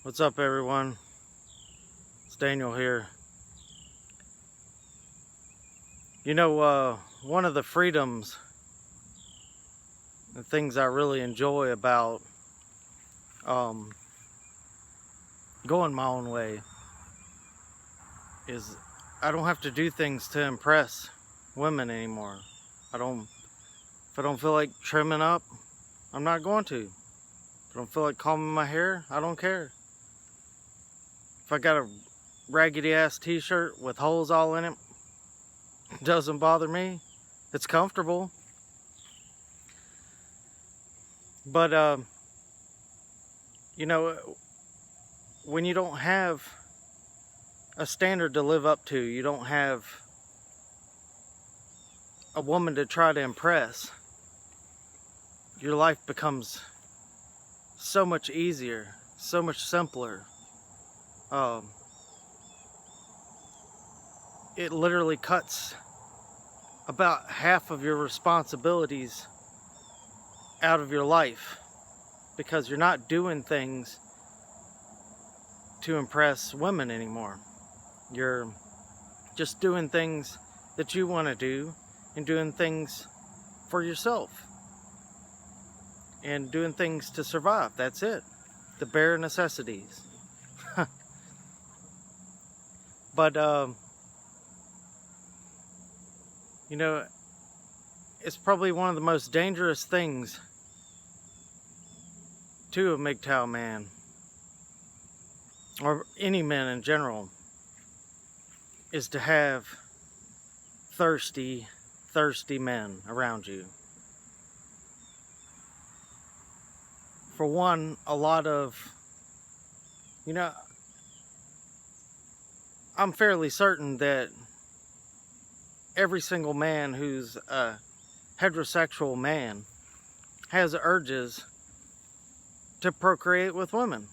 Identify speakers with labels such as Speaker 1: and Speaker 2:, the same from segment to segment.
Speaker 1: What's up, everyone? It's Daniel here. One of the freedoms and things I really enjoy about going my own way is I don't have to do things to impress women anymore. If I don't feel like trimming up, I'm not going to. If I don't feel like combing my hair, I don't care. If I got a raggedy ass t-shirt with holes all in it, it doesn't bother me. It's comfortable. But when you don't have a standard to live up to, you don't have a woman to try to impress, your life becomes so much easier, so much simpler. It literally cuts about half of your responsibilities out of your life because you're not doing things to impress women anymore. You're just doing things that you want to do and doing things for yourself and doing things to survive. That's it. The bare necessities. But it's probably one of the most dangerous things to a MGTOW man, or any man in general, is to have thirsty men around you. For one, a lot of, I'm fairly certain that every single man who's a heterosexual man has urges to procreate with women.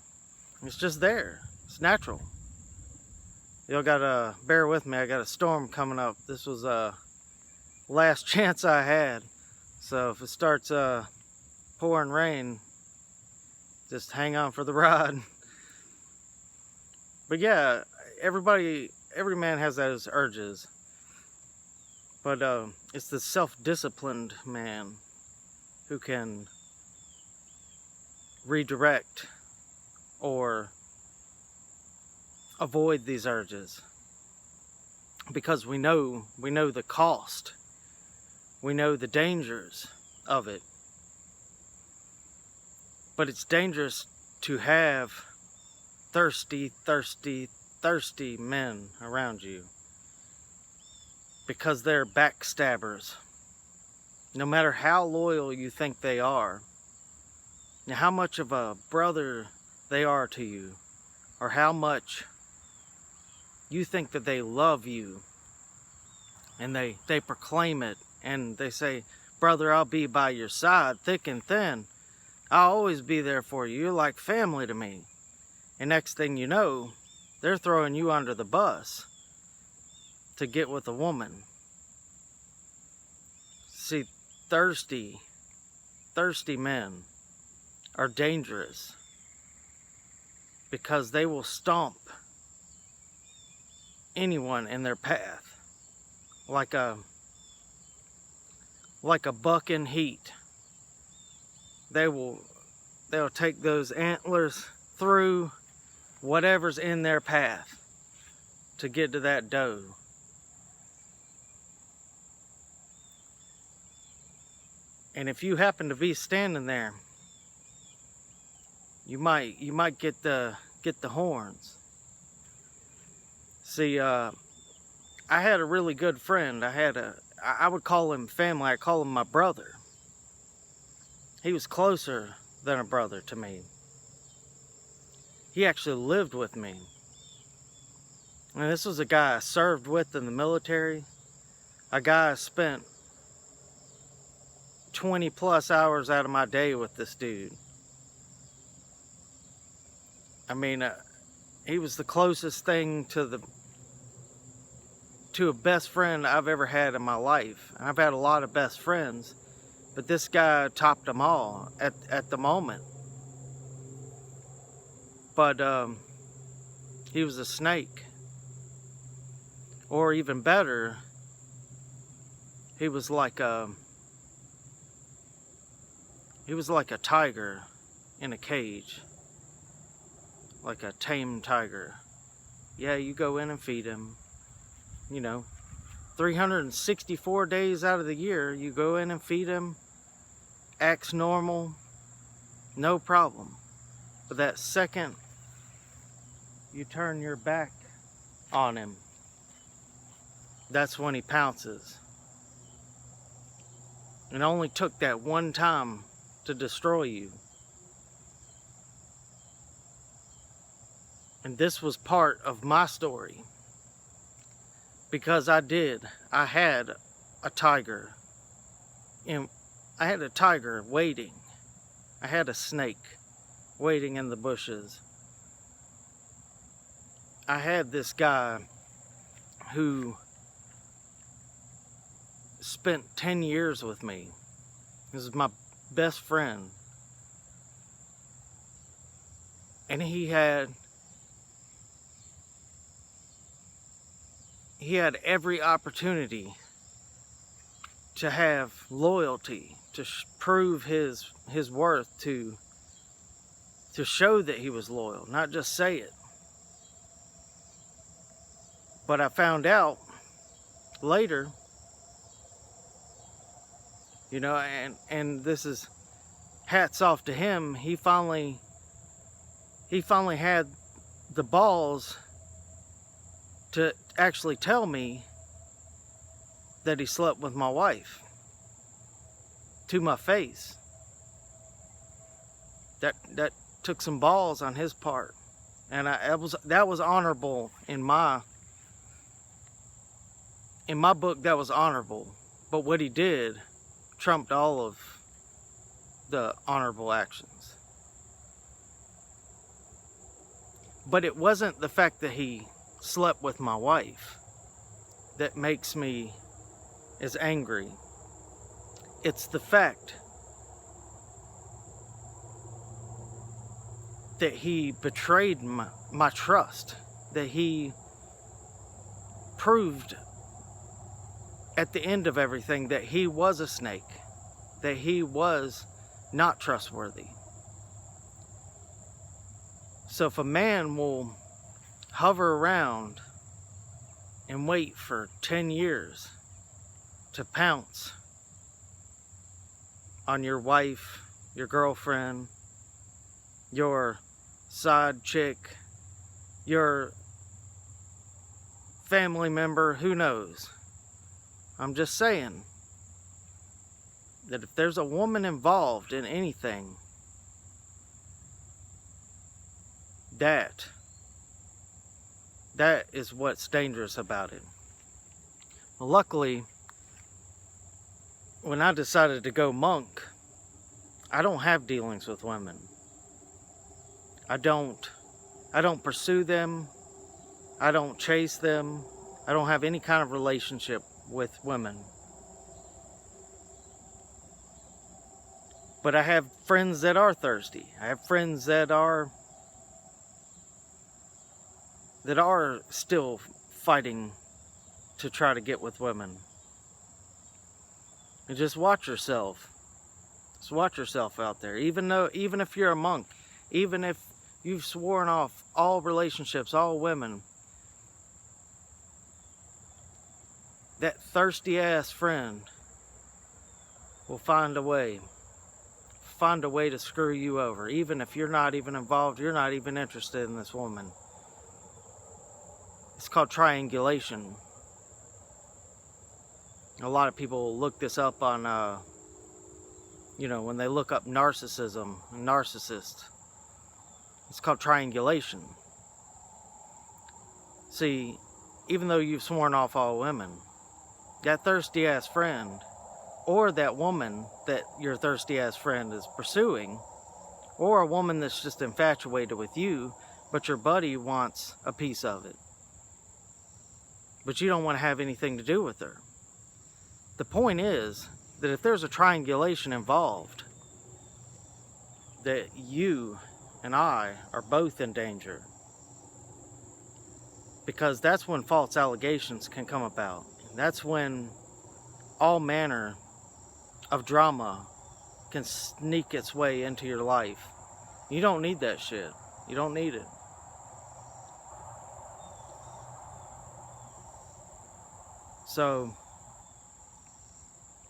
Speaker 1: It's just there. It's natural. Y'all gotta bear with me. I got a storm coming up. This was last chance I had. So if it starts pouring rain, just hang on for the ride. But yeah, every man has those urges. But it's the self-disciplined man who can redirect or avoid these urges, because we know the cost, we know the dangers of it. But it's dangerous to have thirsty men around you, because they're backstabbers. No matter how loyal you think they are, and how much of a brother they are to you, or how much you think that they love you, and they proclaim it, and they say, brother, I'll be by your side, thick and thin. I'll always be there for you. You're like family to me. And next thing you know, they're throwing you under the bus to get with a woman. See, thirsty men are dangerous because they will stomp anyone in their path like a buck in heat. They'll take those antlers through whatever's in their path to get to that doe. And if you happen to be standing there, you might get the horns. See, I had a really good friend. I would call him family. I call him my brother. He was closer than a brother to me. He actually lived with me. And this was a guy I served with in the military. A guy I spent 20 plus hours out of my day with this dude. I mean, he was the closest thing to a best friend I've ever had in my life. And I've had a lot of best friends, but this guy topped them all at the moment. But he was a snake. Or even better, he was like a tiger in a cage. Like a tame tiger. Yeah, you go in and feed him. 364 days out of the year, you go in and feed him. Acts normal. No problem. But that second you turn your back on him, that's when he pounces. It only took that one time to destroy you. And this was part of my story. Because I had a tiger. And I had a tiger waiting. I had a snake waiting in the bushes. I had this guy who spent 10 years with me. This is my best friend. And he had every opportunity to have loyalty, to prove his worth, to show that he was loyal, not just say it. But I found out later, and this is hats off to him, he finally had the balls to actually tell me that he slept with my wife to my face. That took some balls on his part, and that was honorable in my book. That was honorable, but what he did trumped all of the honorable actions. But it wasn't the fact that he slept with my wife that makes me as angry. It's the fact that he betrayed my trust, that he proved at the end of everything that he was a snake, that he was not trustworthy. So if a man will hover around and wait for 10 years to pounce on your wife, your girlfriend, your side chick, your family member, who knows? I'm just saying that if there's a woman involved in anything, that is what's dangerous about it. Well, luckily, when I decided to go monk, I don't have dealings with women. I don't pursue them. I don't chase them. I don't have any kind of relationship with women. But I have friends that are thirsty. I have friends that are still fighting to try to get with women. And just watch yourself. Just watch yourself out there. Even if you're a monk, even if you've sworn off all relationships, all women, that thirsty ass friend will find a way to screw you over. Even if you're not even involved, you're not even interested in this woman. It's called triangulation. A lot of people look this up on, when they look up narcissism, narcissist. It's called triangulation. See, even though you've sworn off all women, that thirsty ass friend, or that woman that your thirsty ass friend is pursuing, or a woman that's just infatuated with you, but your buddy wants a piece of it, but you don't want to have anything to do with her. The point is that if there's a triangulation involved, that you and I are both in danger. Because that's when false allegations can come about. That's when all manner of drama can sneak its way into your life. You don't need that shit. You don't need it. So,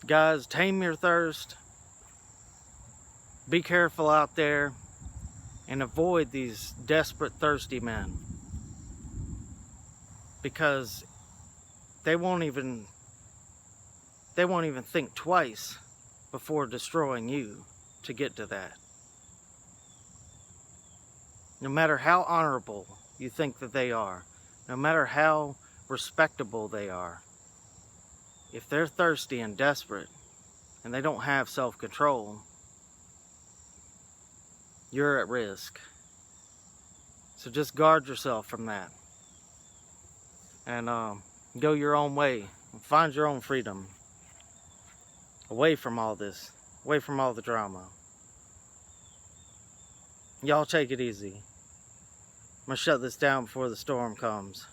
Speaker 1: guys, tame your thirst. Be careful out there and avoid these desperate, thirsty men. Because they won't even think twice before destroying you to get to that. No matter how honorable you think that they are, no matter how respectable they are, if they're thirsty and desperate and they don't have self-control, you're at risk. So just guard yourself from that. And go your own way. Find your own freedom. Away from all this. Away from all the drama. Y'all take it easy. I'm going to shut this down before the storm comes.